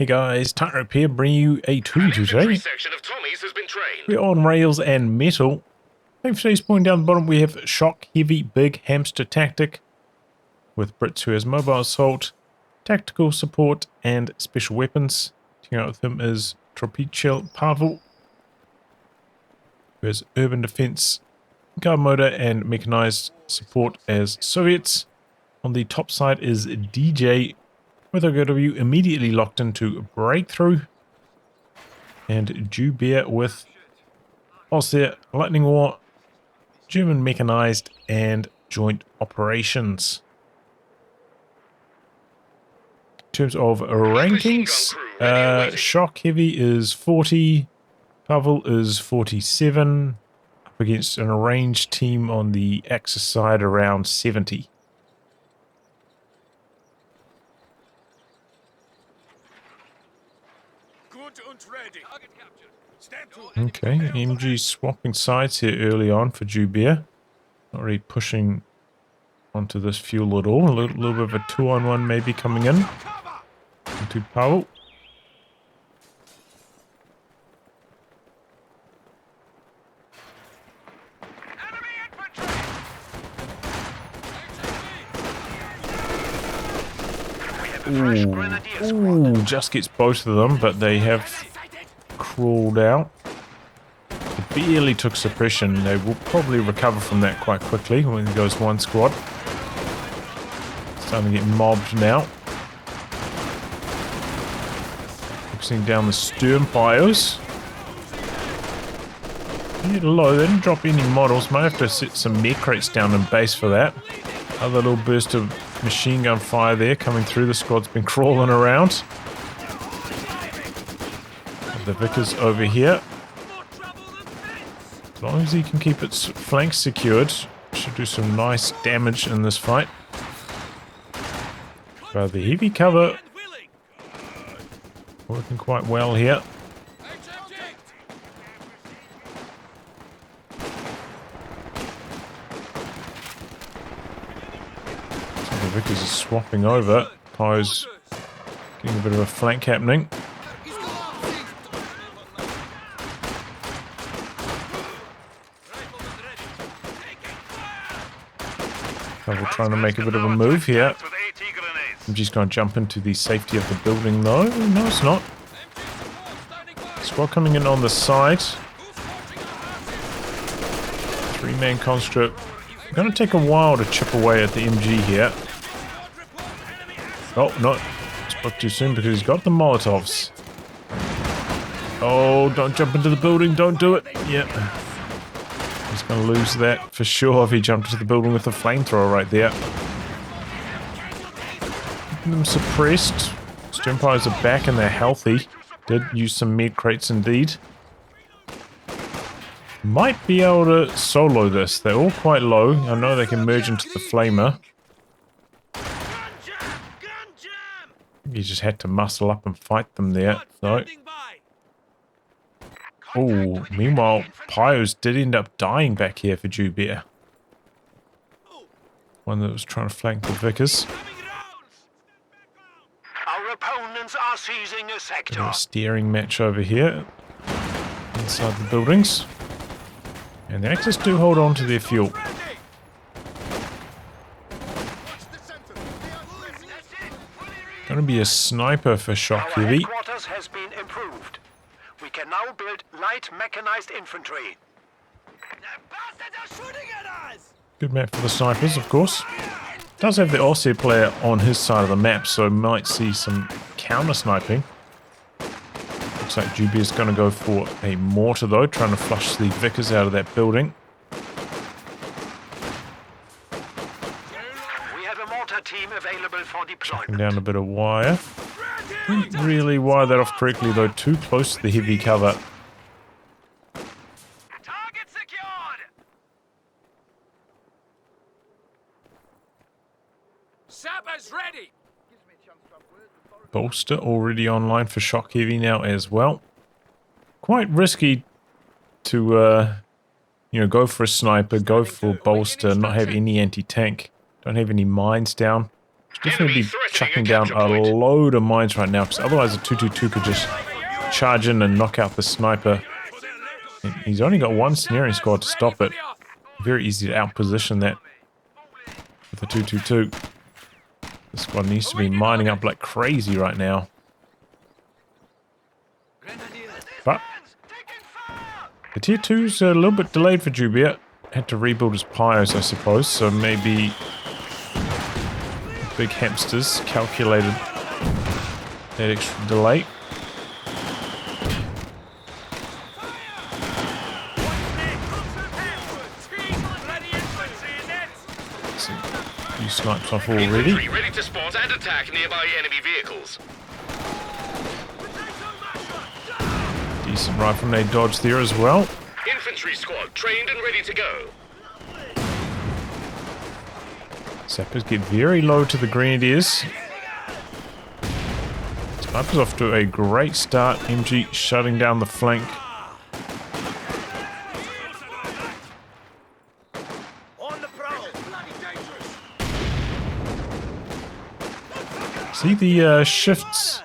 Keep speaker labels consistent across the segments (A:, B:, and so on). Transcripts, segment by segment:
A: Hey guys, Tightrope here, bringing you a 2v2 today.
B: Section of Tommies has been trained.
A: We're on rails and metal. Thanks for today's point down the bottom. We have shock, heavy, big, hamster tactic with Brits who has mobile assault, tactical support, and special weapons. Teaming out with him is Tropiciel Pawel, who has urban defense, guard motor, and mechanized support as Soviets. On the top side is DJ with OGW immediately locked into breakthrough, and Soivet with Ostheer, lightning war, German mechanized, and joint operations. In terms of rankings, shock heavy is 40, Pawel is 47, up against an arranged team on the Axis side around 70. Okay, MG swapping sides here early on for Soivet. Not really pushing onto this fuel at all. A little bit of a 2-on-1 maybe coming in. Into Pawel. Ooh, just gets both of them, but they have crawled out. They barely took suppression. They will probably recover from that quite quickly when it goes one squad. Starting to get mobbed now. Focusing down the stern bios. Hit low, they didn't drop any models. Might have to set some mech crates down in base for that. Other little burst of machine gun fire there coming through. The squad's been crawling around. The Vickers over here. As long as he can keep its flanks secured, should do some nice damage in this fight. But the heavy cover working quite well here. So the Vickers are swapping over. Poe's getting a bit of a flank happening. We're trying to make a bit of a move here. I'm just going to jump into the safety of the building though. No, it's not. Squad coming in on the side. 3-man construct. Going to take a while to chip away at the MG here. Oh, no. Spoke too soon because he's got the Molotovs. Oh, don't jump into the building. Don't do it. Yep. He's going to lose that for sure if he jumped into the building with a flamethrower right there. Keeping them suppressed. Sternpires are back and they're healthy. Did use some med crates indeed. Might be able to solo this. They're all quite low. I know they can merge into the flamer. You just had to muscle up and fight them there. So. Oh, meanwhile, Pios did end up dying back here for Soivet. One that was trying to flank the Vickers.
B: Our opponents are seizing a sector.
A: A steering match over here. Inside the buildings. And the Axis do hold on to their fuel. Gonna be a sniper for shock heavy.
B: Has been improved. We can now build light mechanized infantry.
A: Good map for the snipers, of course. Does have the Ostheer player on his side of the map, so might see some counter sniping. Looks like Soivet is going to go for a mortar though, trying to flush the Vickers out of that building.
B: We have a mortar team available for deployment.
A: Taking down a bit of wire. Didn't really wire that off correctly though, too close to the heavy cover.
B: Target secured. Sappers ready.
A: Bolster already online for shock heavy now as well. Quite risky to go for a sniper, go for bolster, not have any anti-tank. Don't have any mines down. Definitely be chucking down a load of mines right now, because otherwise the 222 could just charge in and knock out the sniper. And he's only got one snaring squad to stop it. Very easy to outposition that with the 222. The squad needs to be mining up like crazy right now. But the tier 2's a little bit delayed for Jubia. Had to rebuild his pyros, I suppose, so maybe big hamsters calculated that extra delay. A few snipes off already.
C: Ready to spot and attack nearby enemy vehicles.
A: Decent rifle nade dodge there as well.
C: Infantry squad trained and ready to go.
A: Sappers get very low to the grenadiers. Sniper's off to a great start. MG shutting down the flank. See, the shifts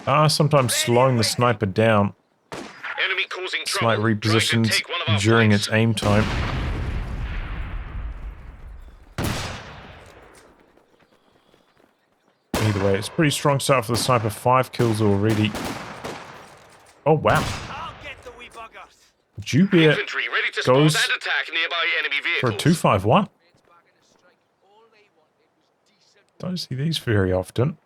A: are sometimes slowing the sniper down.
C: Enemy causing
A: Slight
C: trouble.
A: repositions during its aim time. Either way, it's a pretty strong start for the sniper. 5 kills already. Oh, wow. Jubia goes for a 251. Don't see these very often.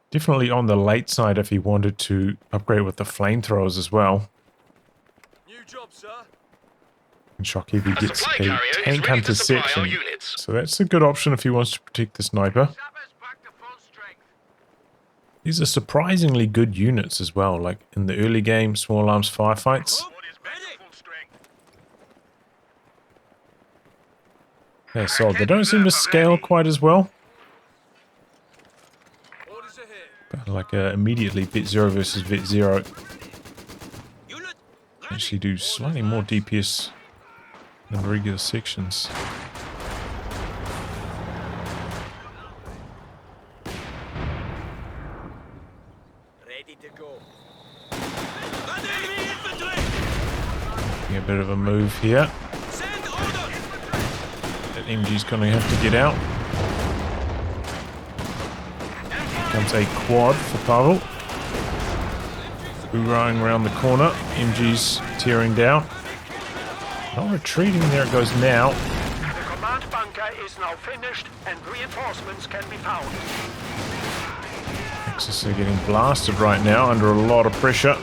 A: Definitely on the late side if he wanted to upgrade with the flamethrowers as well.
D: New job, sir.
A: And Shock Heavy gets a tank hunter section. So that's a good option if he wants to protect the sniper. These are surprisingly good units as well, like in the early game, small arms firefights. They're solid. They don't seem to scale quite as well. But like immediately Vet 0 versus Vet 0 actually do slightly more DPS than regular sections.
D: Ready to go.
A: A bit of a move here. That MG's gonna have to get out. Comes a quad for Pawel. Hoorahing around the corner. MG's tearing down. Not retreating, there it goes now.
B: The command bunker is now finished and reinforcements can be found.
A: Axis are getting blasted right now under a lot of pressure.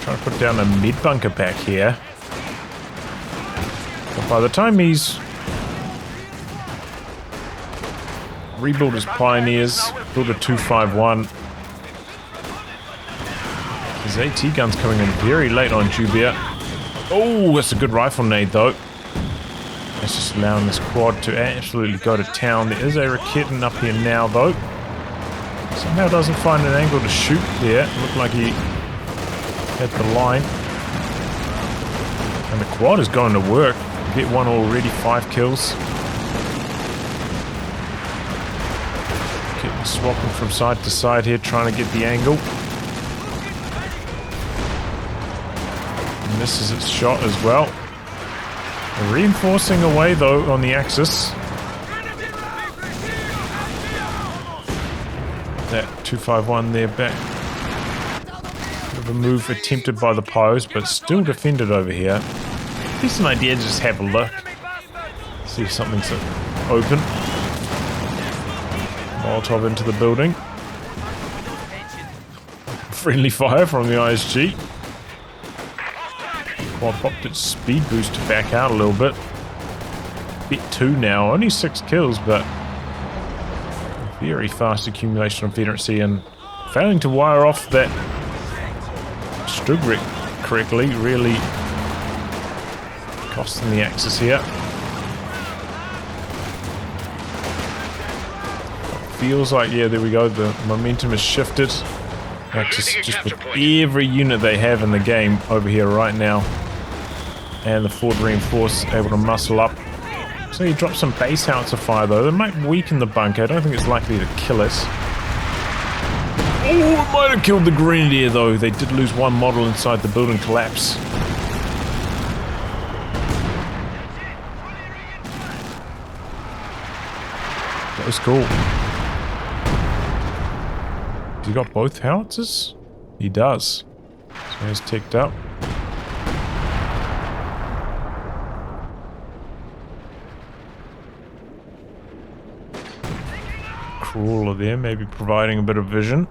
A: Trying to put down a mid bunker back here. But by the time he's rebuild his pioneers, build a 251. His AT gun's coming in very late on Jubia. Oh, that's a good rifle nade though. That's just allowing this quad to absolutely go to town. There is a Raketin up here now though. Somehow doesn't find an angle to shoot there. Looked like he had the line. And the quad is going to work. Get one already, 5 kills. Keep swapping from side to side here, trying to get the angle. Misses its shot as well. Reinforcing away though on the axis. That 251 there back. Bit of a move attempted by the Pos, but still defended over here. Decent idea to just have a look. See if something's open. Molotov into the building. Friendly fire from the ISG. Quad popped its speed boost to back out a little bit. Bit 2 now, only 6 kills, but very fast accumulation of veterancy and failing to wire off that Stugric correctly, really costing the Axis here. Feels like, yeah, there we go, the momentum has shifted. Axis just with every unit they have in the game over here right now. And the Ford Reinforce able to muscle up. It's So he dropped some base howitzer fire though. That might weaken the bunker. I don't think it's likely to kill us. Oh, it might have killed the Grenadier though. They did lose one model inside the building collapse. That was cool. Has he got both howitzers? He does. So he's ticked up. Crawler there, maybe providing a bit of vision.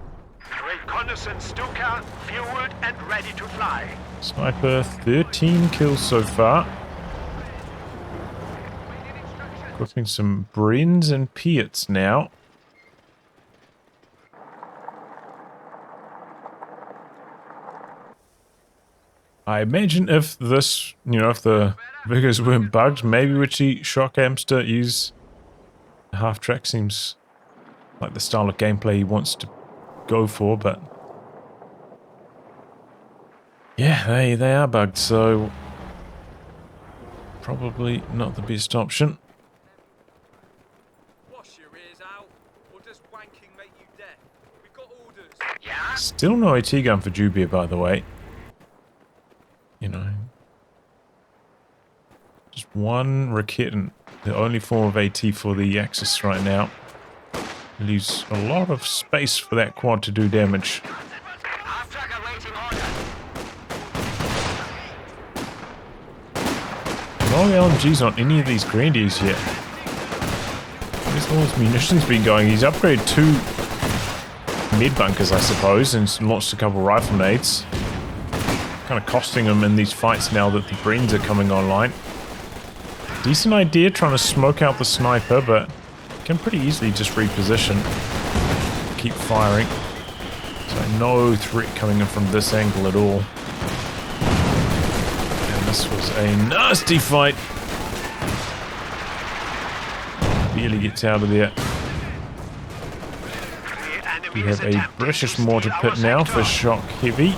B: Reconnaissance Stuka, fueled and ready to fly.
A: Sniper, 13 kills so far. Equipping some Brins and Piats now. I imagine if this, if the Vigors weren't bugged, maybe we'd see Shock Hamster use the half-track. Seems like the style of gameplay he wants to go for, but yeah, they are bugged, so probably not the best option.
D: Wash your ears out, or does wanking make you deaf? We've got orders.
B: Yeah?
A: Still no AT gun for Jubia, by the way. Just one Raketen, the only form of AT for the Axis right now. Leaves a lot of space for that quad to do damage. No LMGs on any of these Grenadiers yet. Where's all his munitions been going? He's upgraded 2 mid bunkers, I suppose, and launched a couple rifle nades. Kind of costing him in these fights now that the Brins are coming online. Decent idea trying to smoke out the sniper, but can pretty easily just reposition. Keep firing. So no threat coming in from this angle at all. And this was a nasty fight. Barely gets out of there. We have a British mortar pit now for Shock Heavy.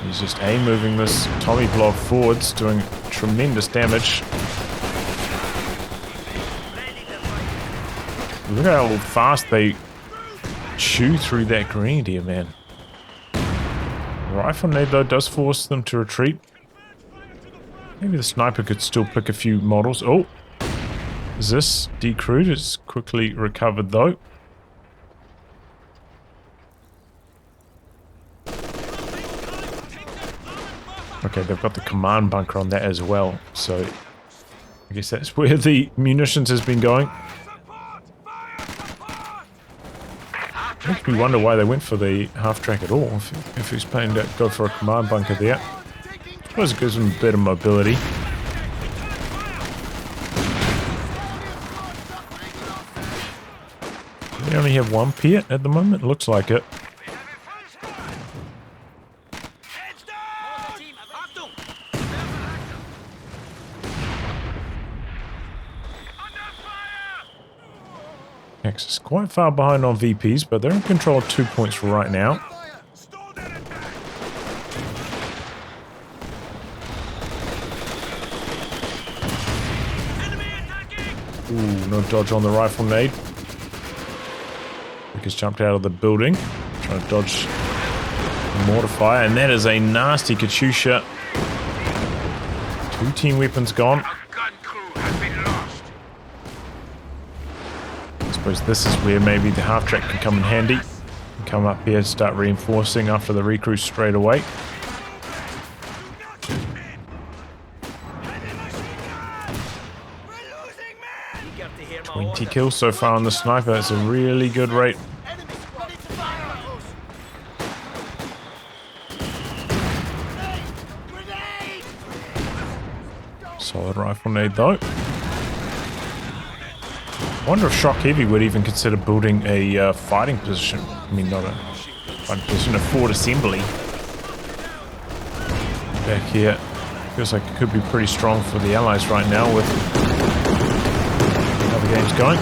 A: He's just moving this Tommy blob forwards, doing tremendous damage. Look how fast they chew through that Grenadier, man. Rifle nade though does force them to retreat. Maybe the sniper could still pick a few models. Oh! Is this decrewed? It's quickly recovered though. Okay, they've got the command bunker on that as well, so I guess that's where the munitions has been going. Makes me wonder why they went for the half-track at all, if he's planning to go for a command bunker there. I suppose it gives them a bit of mobility. They only have one Piat at the moment, looks like it. Axis quite far behind on VPs, but they're in control of 2 points right now. Ooh, no dodge on the rifle nade. Vickers jumped out of the building, trying to dodge the mortar fire, and that is a nasty Katyusha. 2 team weapons gone. I suppose this is where maybe the half-track can come in handy. Come up here, start reinforcing after the recruit straight away.
D: You got to hear my
A: 20
D: order.
A: kills so far on the sniper. That's a really good rate. Solid rifle nade though. I wonder if Shock Heavy would even consider building a fighting position. I mean, not a fighting position, a forward assembly. Back here. Feels like it could be pretty strong for the Allies right now with other games going.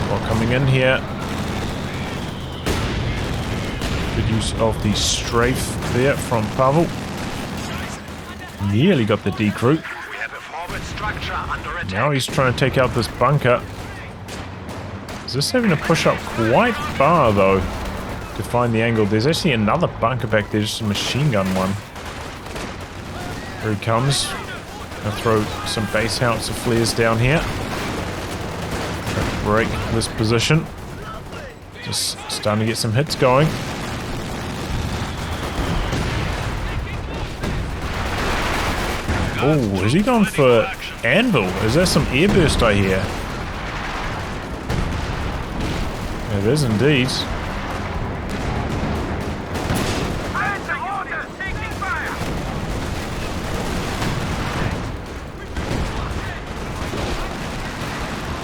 A: Well, coming in here. Good use of the strafe there from Pawel. Nearly got the decrew.
B: We have a forward structure under attack.
A: Now he's trying to take out this bunker. Is this having to push up quite far though to find the angle? There's actually another bunker back there, just a machine gun one. Here he comes. Gonna throw some base howitzer flares down here. Try to break this position. Just starting to get some hits going. Oh, has he gone for anvil? Is there some airburst I hear? It is indeed.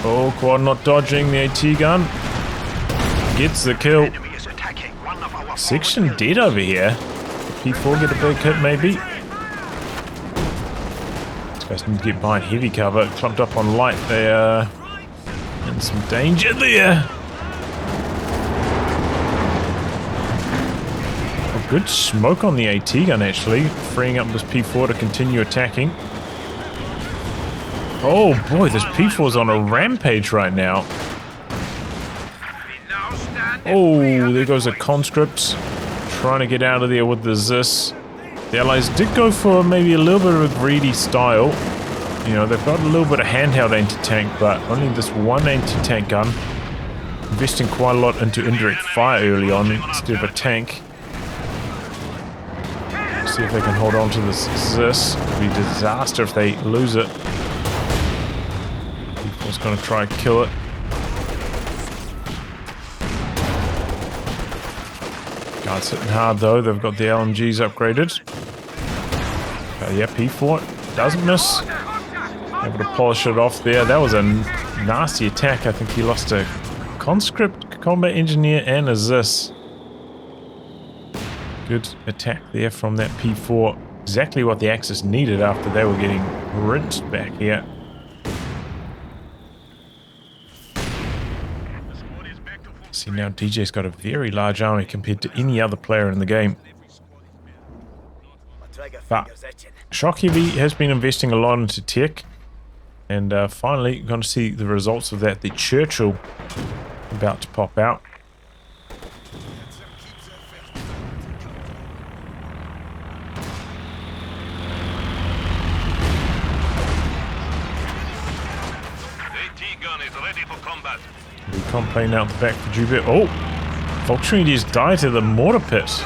A: Oh, Quad not dodging the AT gun. Gets the kill.
B: Enemy is attacking one of our
A: Section
B: forward
A: dead over here. P4 get a big hit maybe. These guys need to get behind heavy cover. Clumped up on light. They are in some danger there. A good smoke on the AT gun actually, freeing up this P4 to continue attacking. Oh boy, this P4's on a rampage right now. Oh, there goes a conscript. Trying to get out of there with the Zis. The Allies did go for maybe a little bit of a greedy style. You know, they've got a little bit of handheld anti-tank, but only this one anti-tank gun. Investing quite a lot into indirect fire early on instead of a tank. See if they can hold on to this Zis. It'll be a disaster if they lose it. People's going to try and kill it. Guards hitting hard though, they've got the LMGs upgraded. Yeah, P4 doesn't miss. Able to polish it off there. That was a nasty attack. I think he lost a conscript, combat engineer, and a Zis. Good attack there from that P4. Exactly what the Axis needed after they were getting rinsed back here. See, now DJ's got a very large army compared to any other player in the game. But Shock Heavy has been investing a lot into tech. And finally, going to see the results of that. The Churchill about to pop out. Recon plane out the back for Jubit. Oh! Volkswagen died to the mortar pit.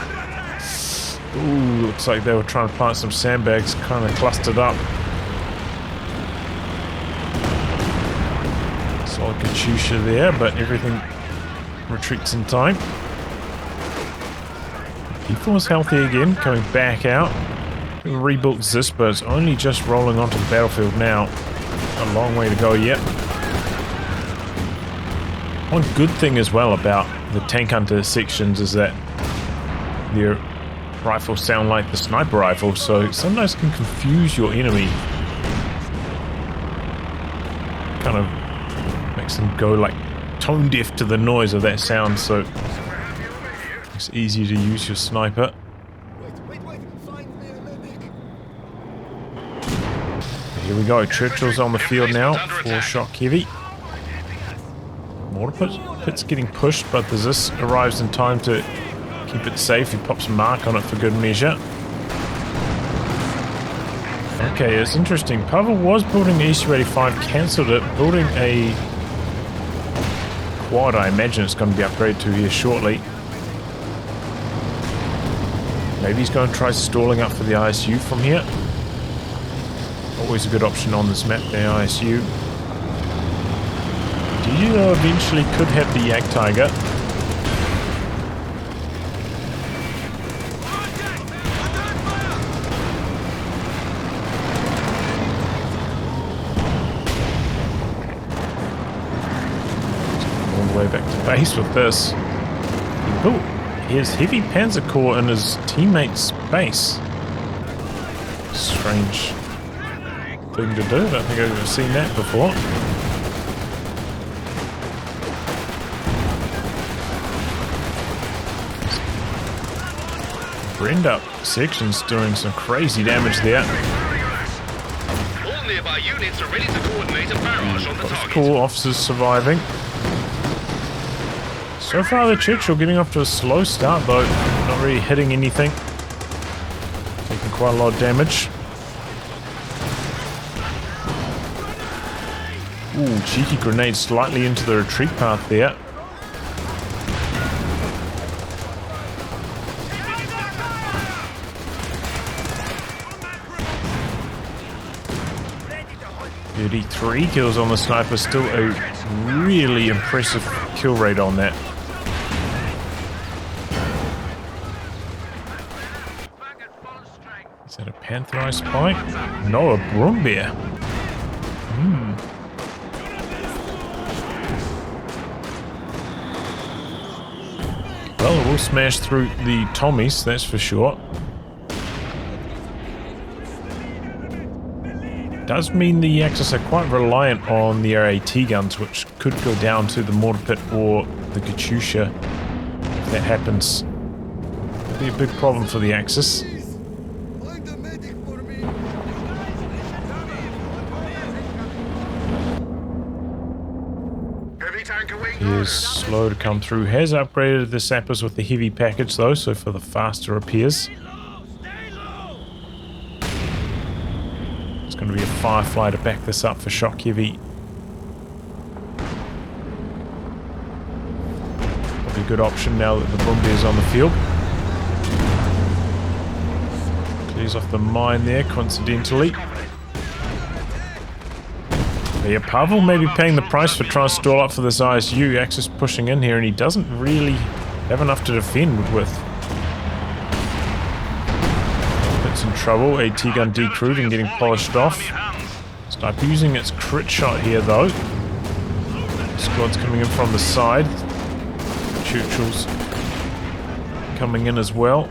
A: Ooh, looks like they were trying to plant some sandbags, kind of clustered up. Solid Katyusha there, but everything retreats in time. P4's healthy again, coming back out. Rebuilt Zis, but it's only just rolling onto the battlefield now. A long way to go yet. One good thing as well about the Tank Hunter sections is that their rifles sound like the sniper rifle, so sometimes can confuse your enemy. Kind of makes them go like tone deaf to the noise of that sound, so it's easier to use your sniper. Here we go, Churchill's on the field now for Shock Heavy. Mortar pit's getting pushed, but the Zis arrives in time to keep it safe. He pops a mark on it for good measure. Okay, it's interesting. Pawel was building the SU-85, cancelled it, building a quad. I imagine it's going to be upgraded to here shortly. Maybe he's going to try stalling up for the ISU from here. Always a good option on this map, the ISU. You know, eventually could have the Yak Tiger. All the way back to base with this. Oh, here's heavy Panzer Corps in his teammate's base. Strange thing to do. I don't think I've ever seen that before. Brend up sections doing some crazy damage there.
C: All nearby units are ready to coordinate a barrage on the
A: Both
C: target.
A: core officers surviving. So far the Churchill getting off to a slow start though. Not really hitting anything. Taking quite a lot of damage. Ooh, cheeky grenade slightly into the retreat path there. Three kills on the sniper, still a really impressive kill rate on that. Is that a Pantherized spike? No, a Brumbeer. Well, we'll smash through the Tommies, that's for sure. Does mean the Axis are quite reliant on the AT guns, which could go down to the mortar pit or the Katyusha. If that happens, it'll be a big problem for the Axis. Here's slow to come through. Has upgraded the sappers with the heavy package though, so for the faster repairs. It's going to be a Firefly to back this up for shock heavy. Probably a good option now that the Brumbeer's on the field. Clears off the mine there, coincidentally. But yeah, Pawel may be paying the price for trying to stall up for this ISU. Axis pushing in here, and he doesn't really have enough to defend with. It's in trouble. AT gun decrewed and getting polished off. Sniper using its crit shot here though. Squad's coming in from the side. Churchill's coming in as well.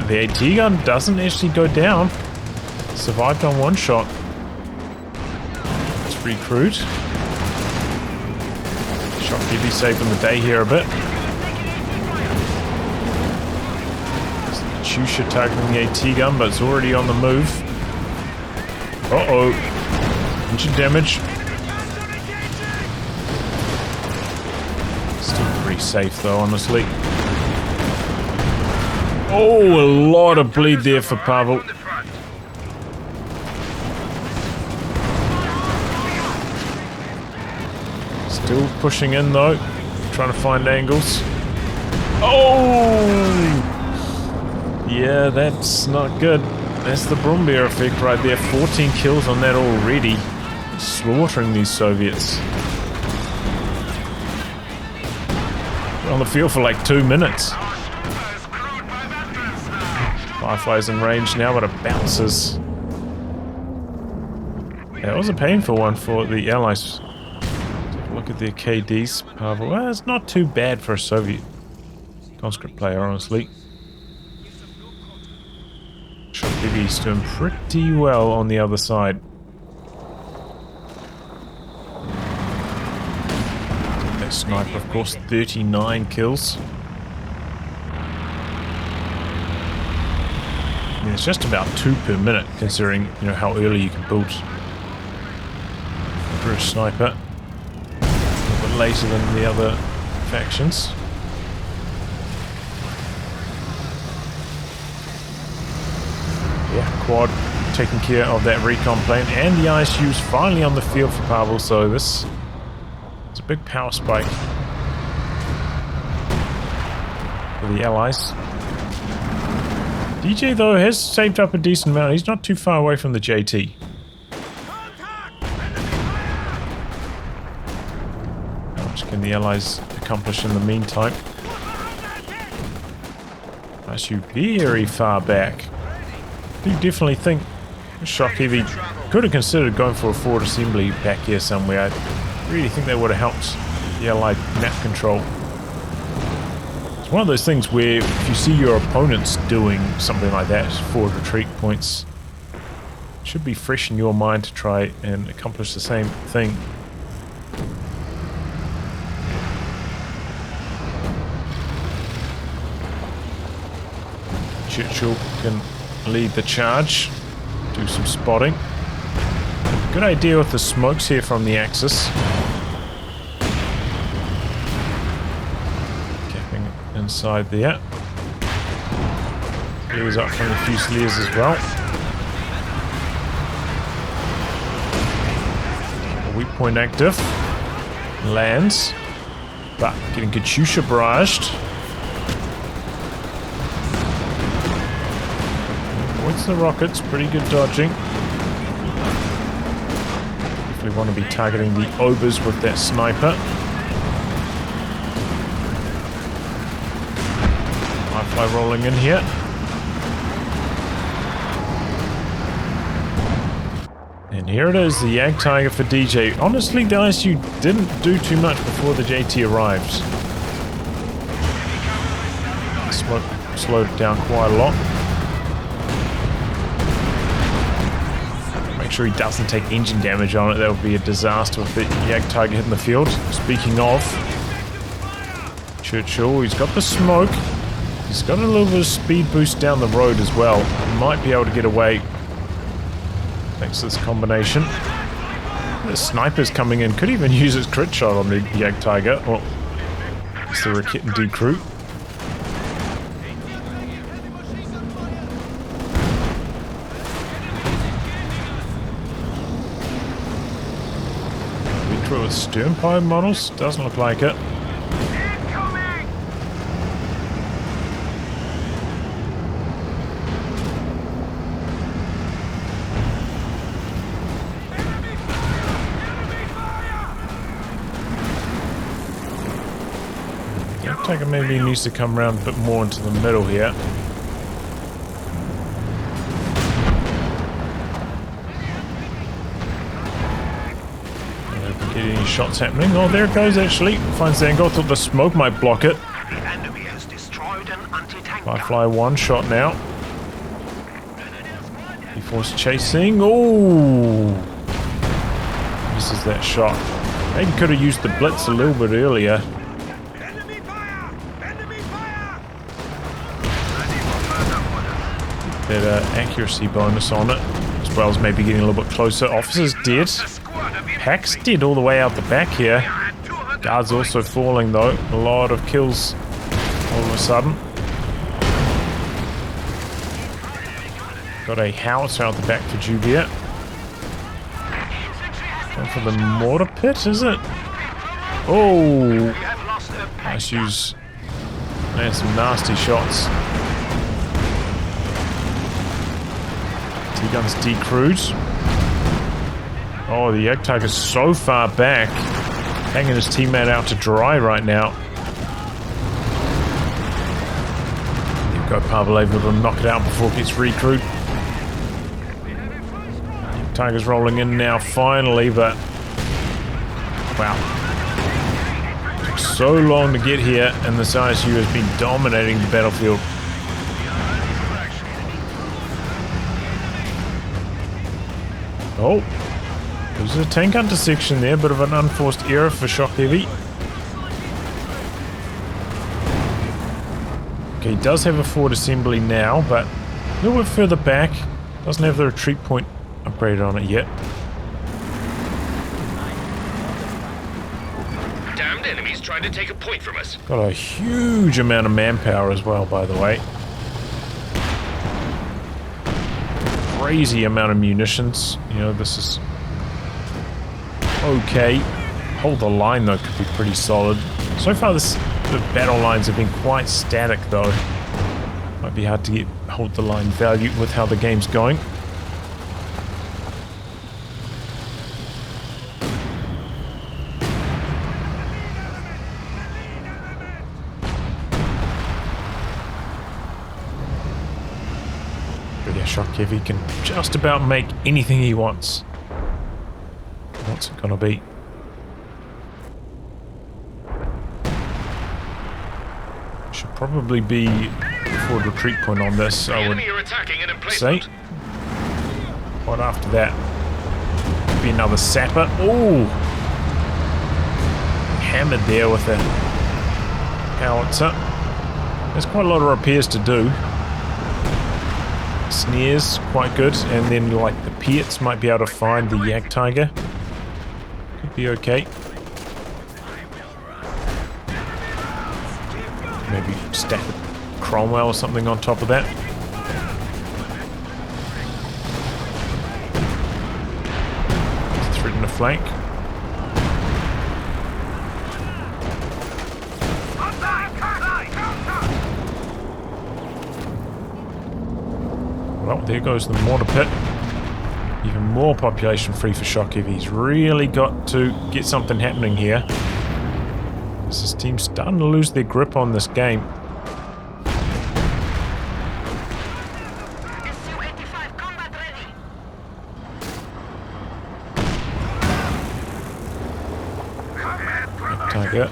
A: The AT gun doesn't actually go down. Survived on one shot. It's recruit. Shock heavy saving the day here a bit. Katyusha targeting the AT gun, but it's already on the move. Uh-oh. Injured damage. Still pretty safe though, honestly. Oh, a lot of bleed there for Pawel. Still pushing in though. Trying to find angles. Oh! Yeah, that's not good. That's the Brumbeer effect right there. 14 kills on that already. Slaughtering these Soviets. On the field for like 2 minutes. Firefly's in range now, but it bounces. Yeah, it was a painful one for the Allies. Look at their KDs. Pawel. Well, it's not too bad for a Soviet conscript player, honestly. He's doing pretty well on the other side. That sniper, of course, 39 kills. I mean, it's just about 2 per minute, considering how early you can build for a sniper. A little bit later than the other factions. Yeah, quad taking care of that recon plane, and the ISU's finally on the field for Pawel, so this is a big power spike for the Allies. DJ though has saved up a decent amount. He's not too far away from the JT. How much can the Allies accomplish in the meantime? ISU very far back. I do definitely think Shock Heavy could have considered going for a forward assembly back here somewhere. I really think that would have helped the Allied map control. It's one of those things where if you see your opponents doing something like that, forward retreat points, it should be fresh in your mind to try and accomplish the same thing. Churchill can lead the charge, do some spotting. Good idea with the smokes here from the Axis. Capping inside there. Clears up from the Fusiliers as well. A weak point active. Lands. But getting Katyusha barraged. Avoids the rockets. Pretty good dodging. Definitely want to be targeting the Obers with that sniper. Firefly rolling in here. And here it is, the Yag Tiger for DJ. Honestly, the ISU didn't do too much before the JT arrived. Smoke slowed it down quite a lot. Make sure he doesn't take engine damage on it. That would be a disaster with the Yag Tiger hitting the field. Speaking of, Churchill, he's got the smoke. He's got a little bit of speed boost down the road as well. He might be able to get away. Thanks to this combination. The sniper's coming in. Could even use its crit shot on the Yag Tiger. Well, it's the Rakit and D crew. Big crew with sternpipe models? Doesn't look like it. Tiger maybe needs to come around a bit more into the middle here. Get any shots happening? Oh, there it goes actually. Finds the angle. Thought the smoke might block it.
B: The enemy has destroyed an anti-tank
A: Firefly one shot now. He forced chasing. Oh, misses that shot. Maybe could have used the blitz a little bit earlier. That accuracy bonus on it, as well as maybe getting a little bit closer. Officer's dead. Pack's dead all the way out the back here. Guard's also falling though. A lot of kills all of a sudden. Got a howitzer out the back for Juliet. Going for the mortar pit, is it? Oh! Nice use. Man, some nasty shots. T-Gun's decrewed. Oh, the Yag Tiger's so far back. Hanging his teammate out to dry right now. You've got Pawel able to knock it out before it gets recruit. Yag Tiger's rolling in now finally, but... wow. Took so long to get here, and this ISU has been dominating the battlefield. Oh, there's a tank intersection there, bit of an unforced error for Shock Heavy. Okay, he does have a forward assembly now, but a little bit further back. Doesn't have the retreat point upgraded on it yet.
C: Damned enemies trying to take a point from us.
A: Got a huge amount of manpower as well, by the way. Crazy amount of munitions. You know, this is okay. Hold the line though could be pretty solid. So far the battle lines have been quite static though. Might be hard to get hold the line value with how the game's going. Shock Heavy can just about make anything he wants. What's it gonna be? Should probably be forward retreat point on this, I would say. What after that? Be another sapper. Oh! Hammered there with a howitzer. There's quite a lot of repairs to do. snares quite good, and then like the Piets might be able to find the Yak Tiger. Could be okay. Maybe stack a Cromwell or something on top of that. Threaten the flank. Well, there goes the mortar pit. Even more population free for shock heavies. Really got to get something happening here. This team's starting to lose their grip on this game.
B: Su-85 combat ready.
A: Tiger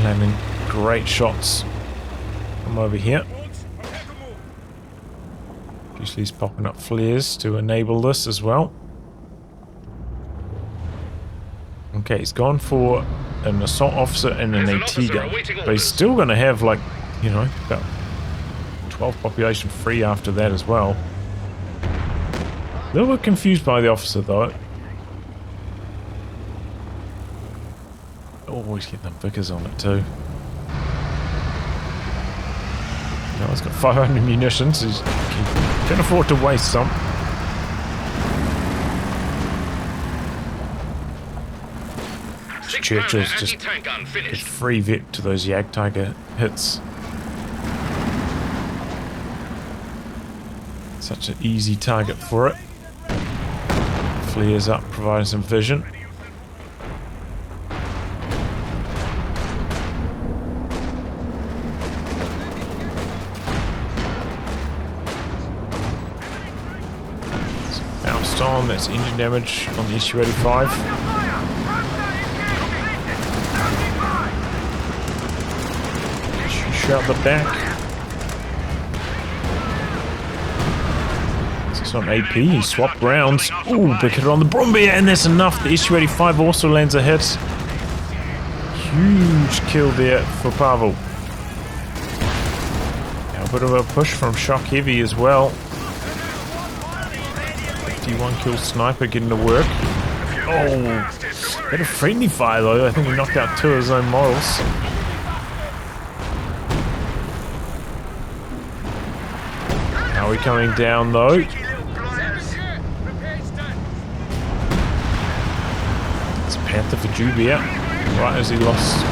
A: landing great shots from over here. Usually he's popping up flares to enable this as well. Okay, he's gone for an assault officer and an AT gun, but he's still going to have, like, you know, about 12 population free after that as well. A little bit confused by the officer though. Always get them Vickers on it too. Now he's got 500 munitions. He can afford to waste some. Churchill's just a free vet to those Yak Tiger hits. Such an easy target for it. Flares up, providing some vision. Bounced on, that's engine damage on the Su-85. Out the back. It's on AP, he swapped rounds. Ooh, big hit on the Brumbier, and that's enough. The Su-85 also lands a hit. Huge kill there for Pawel. Now a bit of a push from Shock Heavy as well. 51 kill sniper getting to work. Oh, bit of friendly fire though. I think he knocked out 2 of his own models. Are we coming down though? It's Panther for Jubia, right as he lost.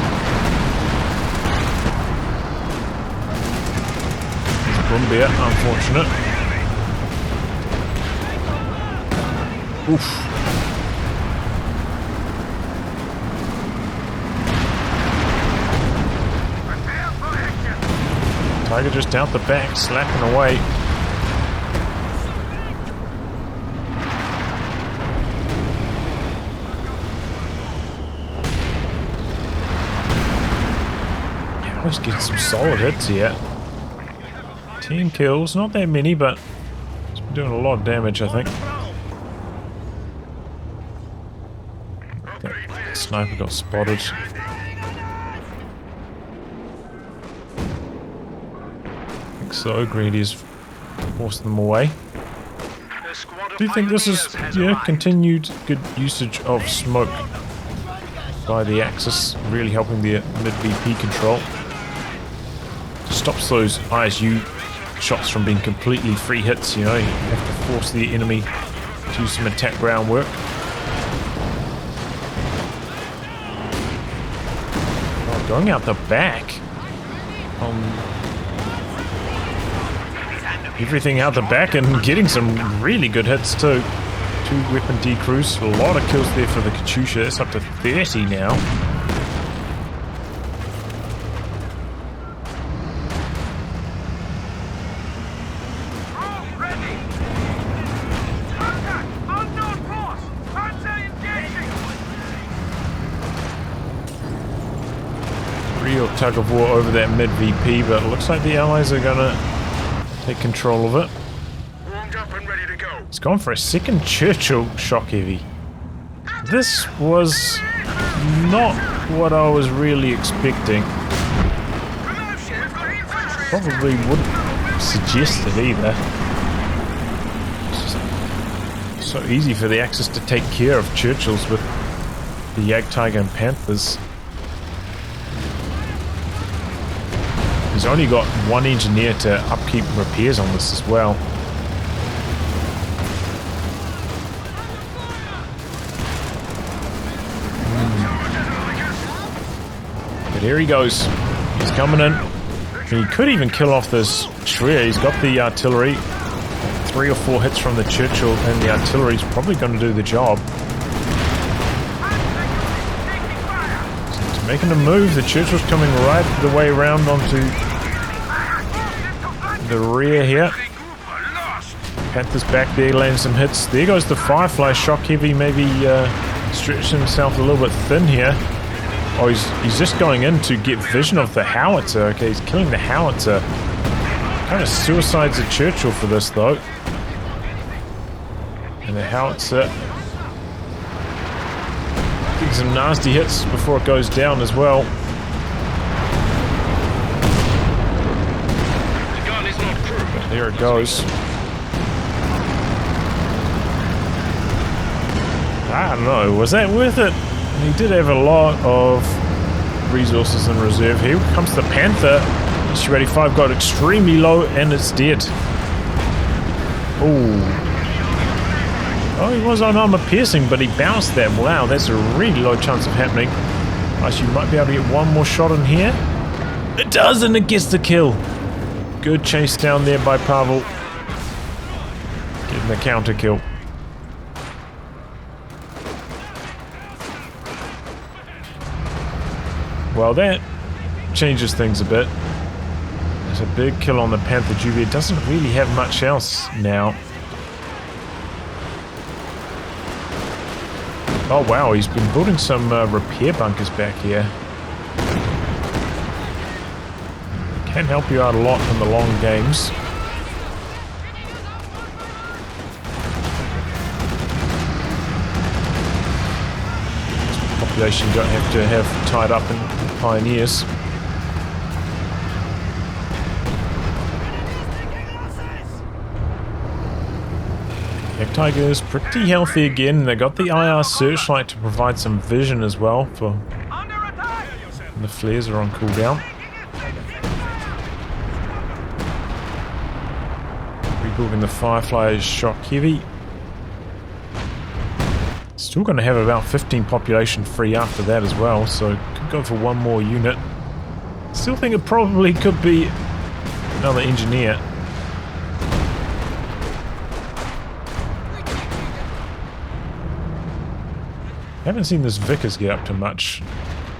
A: He's Brumbier, unfortunate. Oof. Tiger just out the back, slapping away. Let's get some solid hits here. 10 kills, not that many, but it's been doing a lot of damage, I think. That sniper got spotted. I think so. Greedy's forced them away. Do you think this is, yeah, continued good usage of smoke by the Axis, really helping the mid-VP control? Stops those ISU shots from being completely free hits, you know. You have to force the enemy to do some attack groundwork. Oh, going out the back. Everything out the back and getting some really good hits too. 2 weapon decrews, a lot of kills there for the Katyusha. It's up to 30 now. Real tug of war over that mid VP, but it looks like the Allies are gonna take control of it.
B: Warmed up and ready to go.
A: It's gone for a second Churchill shock heavy. This was not what I was really expecting. Probably wouldn't suggest it either. So easy for the Axis to take care of Churchills with the Jagdtiger and Panthers. He's only got one engineer to upkeep repairs on this as well. But here he goes. He's coming in. He could even kill off this Schwer. He's got the artillery. 3 or 4 hits from the Churchill and the artillery's probably going to do the job. So he's making a move. The Churchill's coming right the way around onto the rear here. Panther's back there, landing some hits. There goes the Firefly. Shock heavy, maybe stretching himself a little bit thin here. Oh, he's just going in to get vision of the howitzer. Okay, he's killing the howitzer. Kind of suicides a Churchill for this, though. And the howitzer getting some nasty hits before it goes down as well.
C: The gun is not crewed.
A: But there it goes. I don't know, was that worth it? He did have a lot of resources in reserve. Here comes the Panther. Issue 85 got extremely low and it's dead. Oh, he was on armor piercing, but he bounced that. Wow, that's a really low chance of happening. Actually, you might be able to get one more shot in here. It does, and it gets the kill. Good chase down there by Pawel. Getting the counter kill. Well, that changes things a bit. There's a big kill on the Panther Jubilee. It doesn't really have much else now. Oh wow, he's been building some repair bunkers back here. Can help you out a lot in the long games. Population you don't have to have tied up in pioneers. Jagdtiger is pretty healthy again. They got the IR searchlight to provide some vision as well for when the flares are on cooldown. Rebuilding the Firefly shock heavy. Still going to have about 15 population free after that as well, so could go for one more unit. Still think it probably could be another engineer. Haven't seen this Vickers get up to much.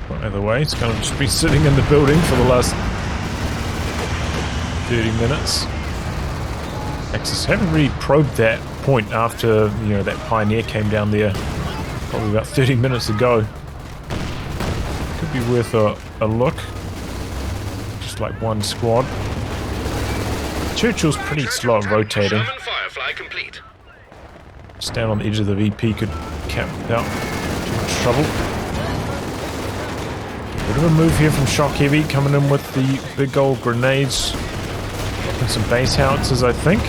A: Either way, it's kind of just been sitting in the building for the last 30 minutes. Axis haven't really probed that point after, you know, that Pioneer came down there probably about 30 minutes ago. Could be worth a look. Just like one squad. Churchill's pretty slow at rotating.
C: Firefly complete.
A: Just down on the edge of the VP could cap without too much trouble. Bit of a move here from Shock Heavy, coming in with the big gold grenades. And some base howitzers, I think.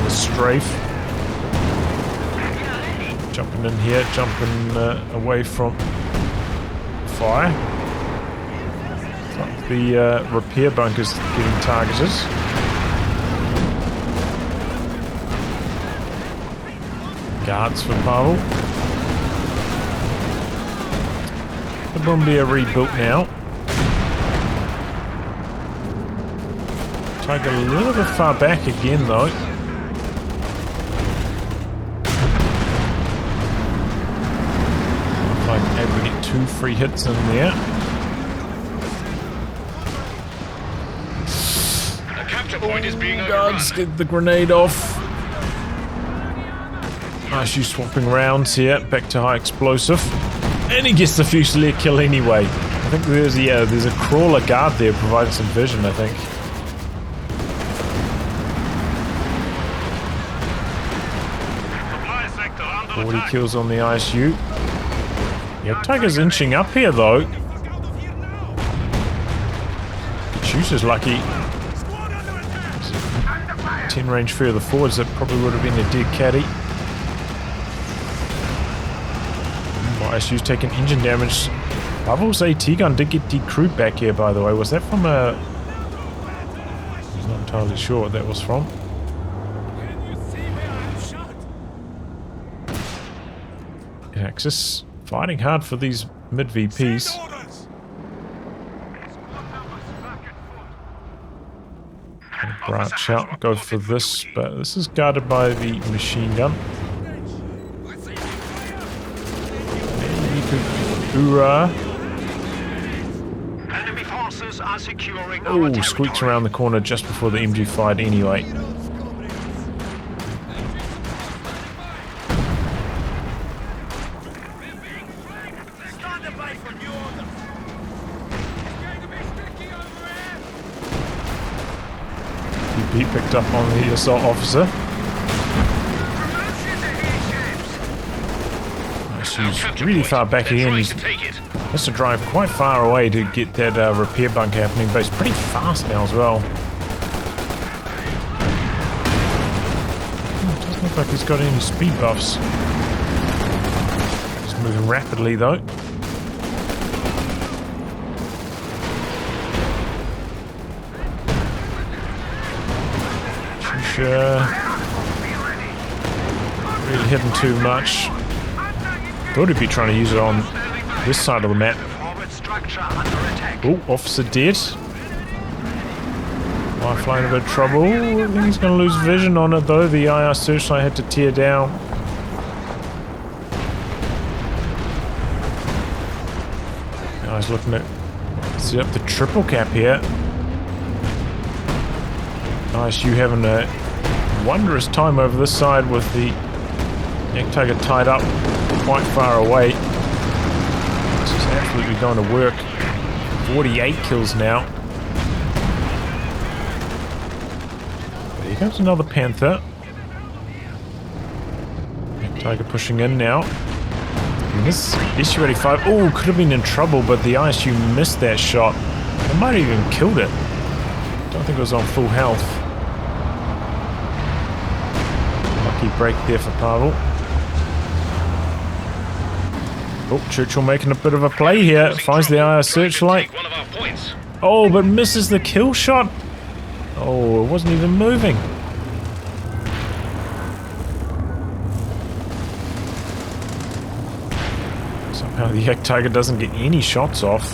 A: The strafe. Jumping in here, jumping away from fire. Like the repair bunkers getting targeted. Guards for Pawel. The Bombardier rebuilt now. Tiger a little bit far back again though. Like able to get 2 free hits in there.
C: The capture point is being
A: Guards
C: overrun.
A: get the grenade off. Nice you swapping rounds here. Back to high explosive. And he gets the Fusilier kill anyway. I think there's a crawler guard there providing some vision, I think.
C: Supply sector under
A: 40
C: attack.
A: kills on the ISU. Yeah, Tiger's inching up here though. Shooter's lucky. 10 range further forwards, that probably would have been a dead caddy. ISU's taking engine damage. Pavel's AT gun did get decrewed back here, by the way. Was that from a... I'm not entirely sure what that was from. Axis fighting hard for these mid VPs. Branch out, go for this, but this is guarded by the machine gun. Hoorah.
B: Enemy forces are securing our
A: Oh,
B: territory.
A: squeaks around the corner just before the MG fired anyway. He picked up on the assault officer. He's really far back again. He has to drive quite far away to get that repair bunker happening, but he's pretty fast now as well. Doesn't look like he's got any speed buffs. He's moving rapidly though. Really hitting too much. Thought he'd be trying to use it on this side of the map. Oh, officer dead. Lifeline a bit of trouble. I think he's going to lose vision on it though. The IR searchlight had to tear down. Now he's looking at set up the triple cap here. ISU having a wondrous time over this side with the Jagdtiger tied up quite far away. This is absolutely going to work. 48 kills now. Here comes another Panther. Jagdtiger pushing in now. And this SU-85, oh, could have been in trouble, but the ISU missed that shot. It might have even killed it. Don't think it was on full health. Lucky break there for Pavel. Oh, Churchill making a bit of a play here. Finds the IR searchlight. Oh, but misses the kill shot. Oh, it wasn't even moving. Somehow the Jagdtiger doesn't get any shots off.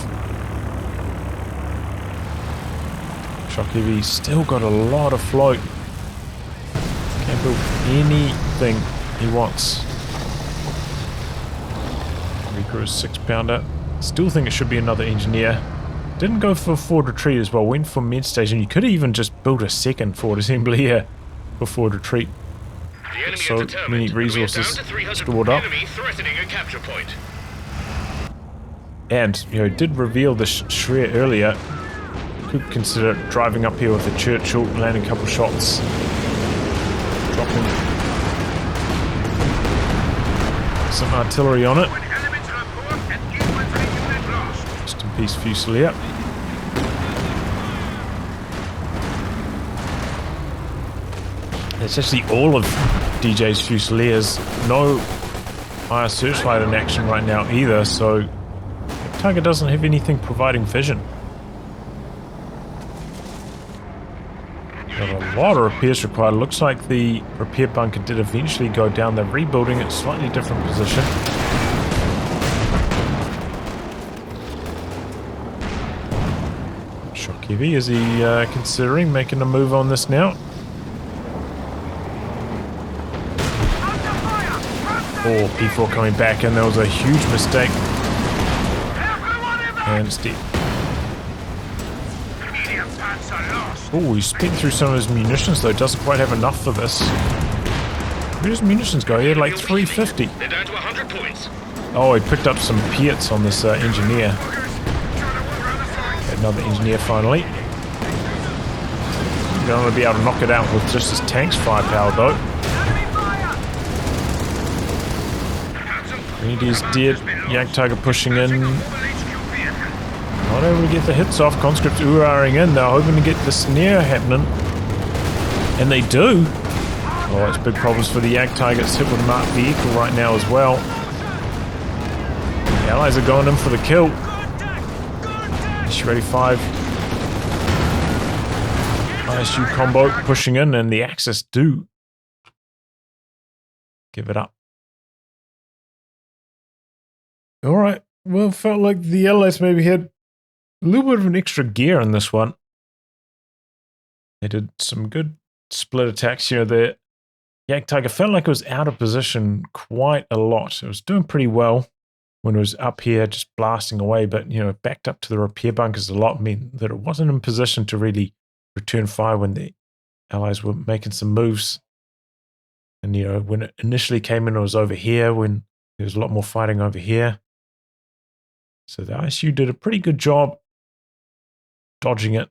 A: Shock Heavy still got a lot of float. Can't build anything he wants. Recruit 6-pounder. Still think it should be another engineer. Didn't go for forward retreat as well. Went for mid station. You could have even just built a second forward assembly here for forward retreat. So many resources stored up. And, you know, did reveal the Shreya earlier. Could consider driving up here with the Churchill, landing a couple shots. Dropping some artillery on it. Just in peace, Fusilier. It's actually all of DJ's Fusiliers. No IR searchlight in action right now either, so Tiger doesn't have anything providing vision. Got a lot of repairs required. Looks like the repair bunker did eventually go down. They're rebuilding it, slightly different position. Shock Heavy, is he considering making a move on this now? Oh, P4 coming back, and that was a huge mistake. And it's dead. Oh, he spent through some of his munitions though. Doesn't quite have enough for this. Where does munitions go? He had like 350.
C: They're down to 100 points.
A: Oh, he picked up some Piets on this engineer. Another engineer finally. He's going to be able to knock it out with just his tank's firepower though. He's dead. Jagdtiger pushing in. Not able to get the hits off. Conscripts ooh-ahing in. They're hoping to get the snare happening. And they do. Oh, that's big problems for the Jagdtiger. It's hit with a marked vehicle right now as well. The Allies are going in for the kill. Ready 5. ISU combo pushing in, and the Axis do give it up. All right. Well, felt like the Allies maybe had a little bit of an extra gear in this one. They did some good split attacks here. The Jagdtiger felt like it was out of position quite a lot. It was doing pretty well when it was up here, just blasting away, but, you know, backed up to the repair bunkers a lot, meant that it wasn't in position to really return fire when the Allies were making some moves. And, you know, when it initially came in, it was over here, when there was a lot more fighting over here. So the ISU did a pretty good job dodging it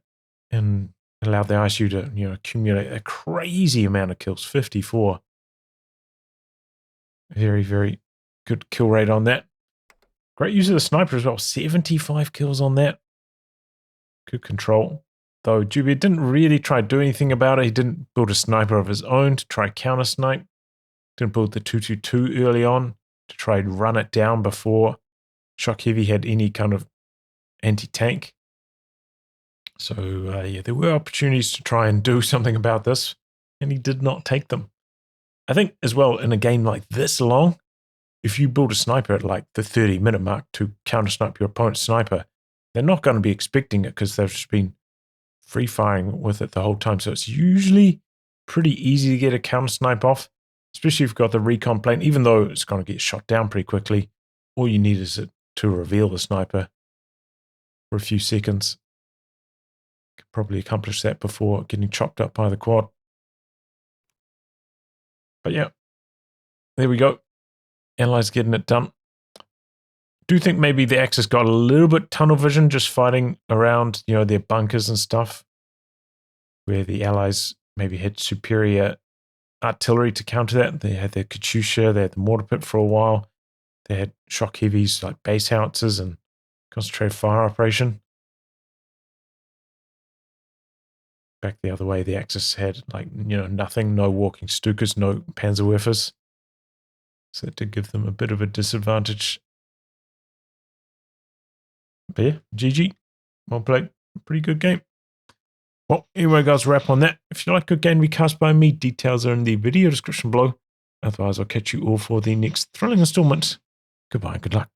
A: and allowed the ISU to, you know, accumulate a crazy amount of kills, 54. Very, very good kill rate on that. Great use of the sniper as well, 75 kills on that. Good control. Though Jubier didn't really try to do anything about it. He didn't build a sniper of his own to try counter snipe. Didn't build the 222 early on to try and run it down before Shock Heavy had any kind of anti-tank. So, yeah, there were opportunities to try and do something about this, and he did not take them. I think, as well, in a game like this long, if you build a sniper at like the 30-minute mark to counter-snipe your opponent's sniper, they're not going to be expecting it because they've just been free-firing with it the whole time. So it's usually pretty easy to get a counter-snipe off, especially if you've got the recon plane. Even though it's going to get shot down pretty quickly, all you need is it to reveal the sniper for a few seconds. Could probably accomplish that before getting chopped up by the quad. But yeah, there we go. Allies getting it done. Do think maybe the Axis got a little bit tunnel vision just fighting around, you know, their bunkers and stuff, where the Allies maybe had superior artillery to counter that. They had their Katyusha, they had the mortar pit for a while. They had shock heavies like base howitzers and concentrated fire operation. Back the other way, the Axis had, like, you know, nothing, no walking Stukas, no Panzerwerfers. So it did give them a bit of a disadvantage. But yeah, GG. Well played. Pretty good game. Well, anyway, guys, wrap on that. If you like good game recast by me, details are in the video description below. Otherwise, I'll catch you all for the next thrilling installment. Goodbye and good luck.